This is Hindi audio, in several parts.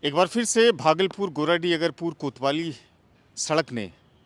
एक बार फिर से भागलपुर गोराडीह अगरपुर कोतवाली सड़क ने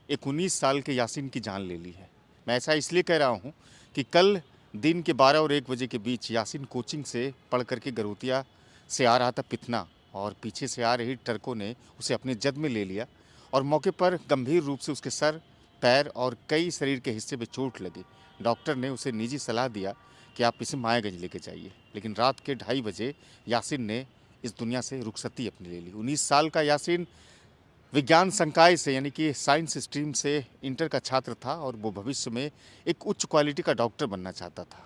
एक 19 साल के यासीन की जान ले ली है। मैं ऐसा इसलिए कह रहा हूँ कि कल दिन के 12 और 1 बजे के बीच यासीन कोचिंग से पढ़ करके गरोतिया से आ रहा था पिथना, और पीछे से आ रही ट्रकों ने उसे अपने जद में ले लिया और मौके पर गंभीर रूप से उसके सर, पैर और कई शरीर के हिस्से में चोट लगी। डॉक्टर ने उसे निजी सलाह दिया कि आप इसे मायागंज लेके जाइए, लेकिन रात के 2:30 बजे यासीन ने इस दुनिया से रुखसती अपनी ले ली। 19 साल का यासीन विज्ञान संकाय से यानी कि साइंस स्ट्रीम से इंटर का छात्र था और वो भविष्य में एक उच्च क्वालिटी का डॉक्टर बनना चाहता था।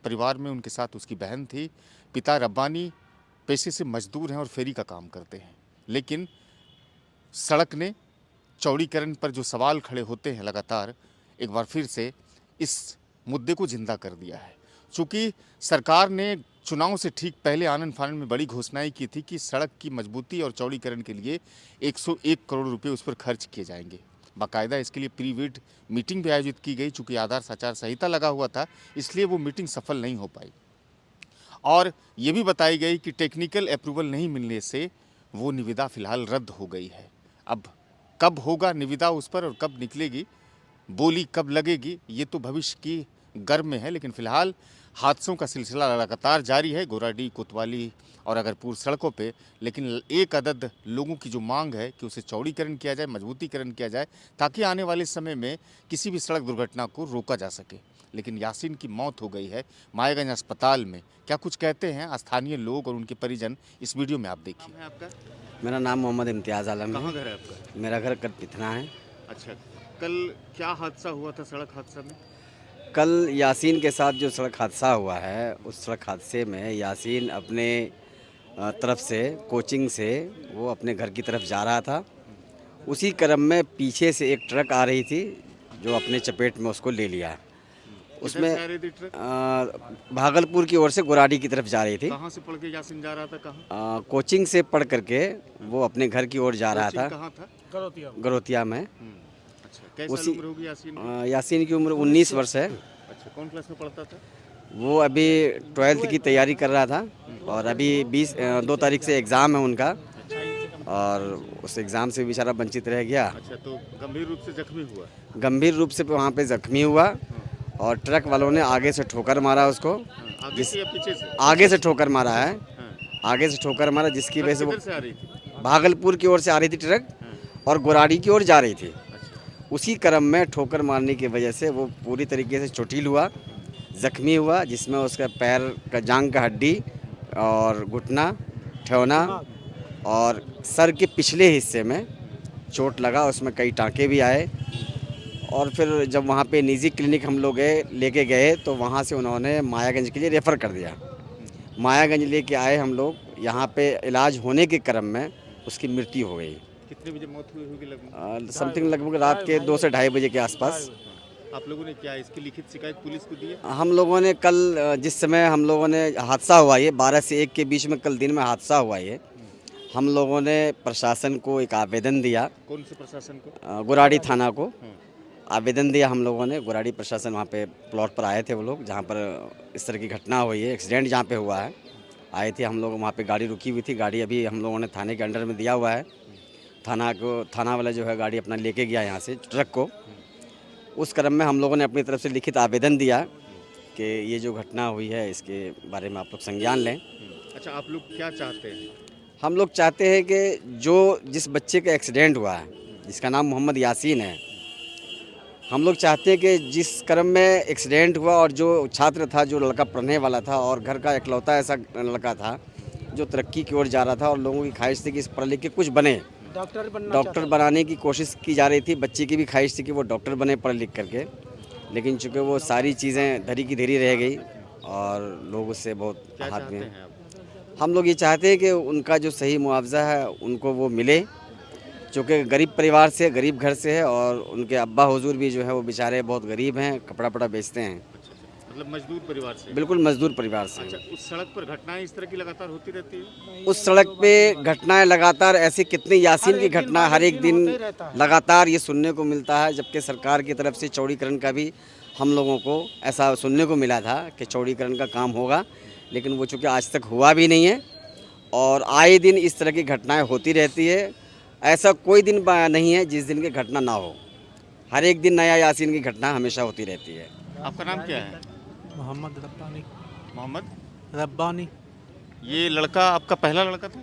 परिवार में उनके साथ उसकी बहन थी। पिता रब्बानी पेशे से मजदूर हैं और फेरी का काम करते हैं। लेकिन सड़क ने चौड़ीकरण पर जो सवाल खड़े होते हैं लगातार, एक बार फिर से इस मुद्दे को जिंदा कर दिया है। चूँकि सरकार ने चुनाव से ठीक पहले आनन फानन में बड़ी घोषणाएं की थी कि सड़क की मजबूती और चौड़ीकरण के लिए 101 करोड़ रुपए उस पर खर्च किए जाएंगे। बाकायदा इसके लिए प्री बिड मीटिंग भी आयोजित की गई। चूँकि आदर्श आचार संहिता लगा हुआ था, इसलिए वो मीटिंग सफल नहीं हो पाई और ये भी बताई गई कि टेक्निकल अप्रूवल नहीं मिलने से वो निविदा फिलहाल रद्द हो गई है। अब कब होगा निविदा उस पर और कब निकलेगी, बोली कब लगेगी, ये तो भविष्य की गर्भ में है। लेकिन फिलहाल हादसों का सिलसिला लगातार जारी है गोराडीह, कोतवाली और अगरपुर सड़कों पे। लेकिन एक अदद लोगों की जो मांग है कि उसे चौड़ीकरण किया जाए, मजबूतीकरण किया जाए, ताकि आने वाले समय में किसी भी सड़क दुर्घटना को रोका जा सके। लेकिन यासीन की मौत हो गई है मायागंज अस्पताल में। क्या कुछ कहते हैं स्थानीय लोग और उनके परिजन, इस वीडियो में आप देखिए। आपका? मेरा नाम मोहम्मद इम्तियाज़ आलम है। कहाँ घर है आपका? मेरा घर पिथना है। अच्छा, कल क्या हादसा हुआ था सड़क हादसा में? कल यासीन के साथ जो सड़क हादसा हुआ है, उस सड़क हादसे में यासीन अपने तरफ से कोचिंग से वो अपने घर की तरफ जा रहा था। उसी क्रम में पीछे से एक ट्रक आ रही थी जो अपने चपेट में उसको ले लिया। उसमें भागलपुर की ओर से गोराडीह की तरफ जा रही थी। कहाँ से पढ़ के यासीन जा रहा था? कहाँ? कोचिंग से पढ़ करके वो अपने घर की ओर जा रहा था। कहाँ था? गरोतिया में। अच्छा, कैसी उम्र होगी यासीन की? यासीन की उम्र 19 वर्ष है। अच्छा, कौन क्लास में पढ़ता था? वो अभी 12th की तैयारी कर रहा था और अभी 2 तारीख से एग्ज़ाम है उनका, और उस एग्ज़ाम से बेचारा वंचित रह गया। अच्छा, तो गंभीर रूप से जख्मी हुआ? गंभीर रूप से वहाँ पे जख्मी हुआ और ट्रक वालों ने आगे से ठोकर मारा उसको। आगे से या पीछे से? आगे से ठोकर मारा है। आगे से ठोकर मारा, जिसकी वजह से वो आ रही थी? भागलपुर की ओर से आ रही थी ट्रक और गोराडीह की ओर जा रही थी। उसी क्रम में ठोकर मारने की वजह से वो पूरी तरीके से चोटिल हुआ, ज़ख्मी हुआ, जिसमें उसका पैर का जांग का हड्डी और घुटना, ठेवना और सर के पिछले हिस्से में चोट लगा। उसमें कई टाँके भी आए। और फिर जब वहाँ पे निजी क्लिनिक हम लोग लेके गए तो वहाँ से उन्होंने मायागंज के लिए रेफ़र कर दिया। मायागंज लेके आए हम लोग, यहाँ पे इलाज होने के क्रम में उसकी मृत्यु हो गई। कितने बजे मौत हुई होगी लगभग? समथिंग लगभग रात के 2 से 2:30 बजे के आसपास। आप लोगों ने क्या इसकी लिखित शिकायत पुलिस को दी है? हम लोगों ने कल, जिस समय हम लोगों ने हादसा हुआ, ये 12 से 1 के बीच में कल दिन में हादसा हुआ, ये हम लोगों ने प्रशासन को एक आवेदन दिया। कौन से प्रशासन को? गोराडीह थाना को आवेदन दिया हम लोगों ने। गोराडीह प्रशासन वहाँ पे प्लॉट पर आए थे, वो लोग जहाँ पर इस तरह की घटना हुई है, एक्सीडेंट जहाँ पे हुआ है, आए थे हम लोग। वहाँ पे गाड़ी रुकी हुई थी। गाड़ी अभी हम लोगों ने थाने के अंडर में दिया हुआ है। थाना वाला जो है गाड़ी अपना लेके गया यहाँ से ट्रक को। उस क्रम में हम लोगों ने अपनी तरफ से लिखित आवेदन दिया कि ये जो घटना हुई है इसके बारे में आप लोग संज्ञान लें। अच्छा, आप लोग क्या चाहते हैं? हम लोग चाहते हैं कि जिस बच्चे का एक्सीडेंट हुआ है, जिसका नाम मोहम्मद यासीन है, हम लोग चाहते हैं कि जिस क्रम में एक्सीडेंट हुआ और जो छात्र था, जो लड़का पढ़ने वाला था और घर का इकलौता ऐसा लड़का था जो तरक्की की ओर जा रहा था और लोगों की ख्वाहिश थी कि इस पढ़ लिख के कुछ बने, डॉक्टर बनाने की कोशिश की जा रही थी। बच्चे की भी ख्वाहिश थी कि वो डॉक्टर बने पढ़ लिख करके। लेकिन चूँकि वो सारी चीज़ें धरी की धरी रह गई और लोग उससे बहुत हाथ में। हम लोग ये चाहते हैं कि उनका जो सही मुआवजा है उनको वो मिले, चूँकि गरीब परिवार से, गरीब घर से है और उनके अब्बा हुजूर भी जो है वो बेचारे बहुत गरीब हैं, कपड़ा वपड़ा बेचते हैं। मतलब मजदूर परिवार से? बिल्कुल मजदूर परिवार से। अच्छा, उस सड़क पर घटनाएं इस तरह की लगातार होती रहती है? उस सड़क पे घटनाएं लगातार, ऐसी कितनी यासीन की घटना हर एक दिन लगातार ये सुनने को मिलता है। जबकि सरकार की तरफ से चौड़ीकरण का भी हम लोगों को ऐसा सुनने को मिला था कि चौड़ीकरण का काम होगा, लेकिन वो चूँकि आज तक हुआ भी नहीं है और आए दिन इस तरह की घटनाएं होती रहती है। ऐसा कोई दिन नहीं है जिस दिन की घटना ना हो। हर एक दिन नया यासीन की घटना हमेशा होती रहती है। आपका नाम क्या है? मोहम्मद रब्बानी। मोहम्मद। रब्बानी। ये लड़का आपका पहला लड़का था?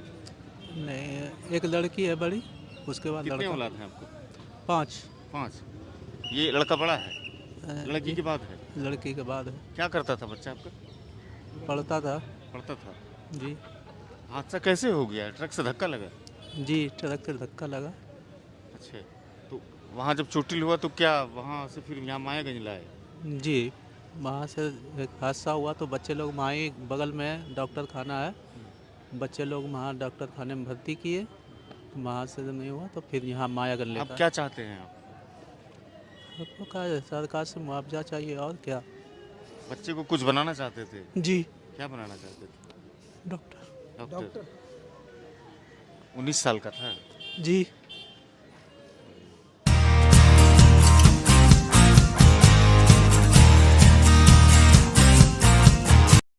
नहीं, एक लड़की है बड़ी, उसके बाद कितने लड़का। औलाद हैं आपको? 5। 5। ये लड़का बड़ा है, लड़की जी, के बाद है? लड़की के बाद है। क्या करता था बच्चा आपका? पढ़ता था। पढ़ता था। जी। हादसा कैसे हो गया? ट्रक से धक्का लगा? जी, ट्रक से धक्का लगा। अच्छा, तो वहाँ जब चोटिल हुआ तो क्या वहाँ से फिर यहाँ मायागंज लाए? जी, वहाँ से एक हादसा हुआ तो बच्चे लोग वहीं बगल में डॉक्टर खाना है, बच्चे लोग वहाँ डॉक्टर खाने में भर्ती किए। वहाँ से जब नहीं हुआ तो फिर यहाँ मायागंज आप लेकर। क्या चाहते हैं आप? आपको क्या है, सरकार से मुआवजा चाहिए और क्या। बच्चे को कुछ बनाना चाहते थे? जी, क्या बनाना चाहते थे? डॉक्टर। डॉक्टर। 19 साल का था? जी।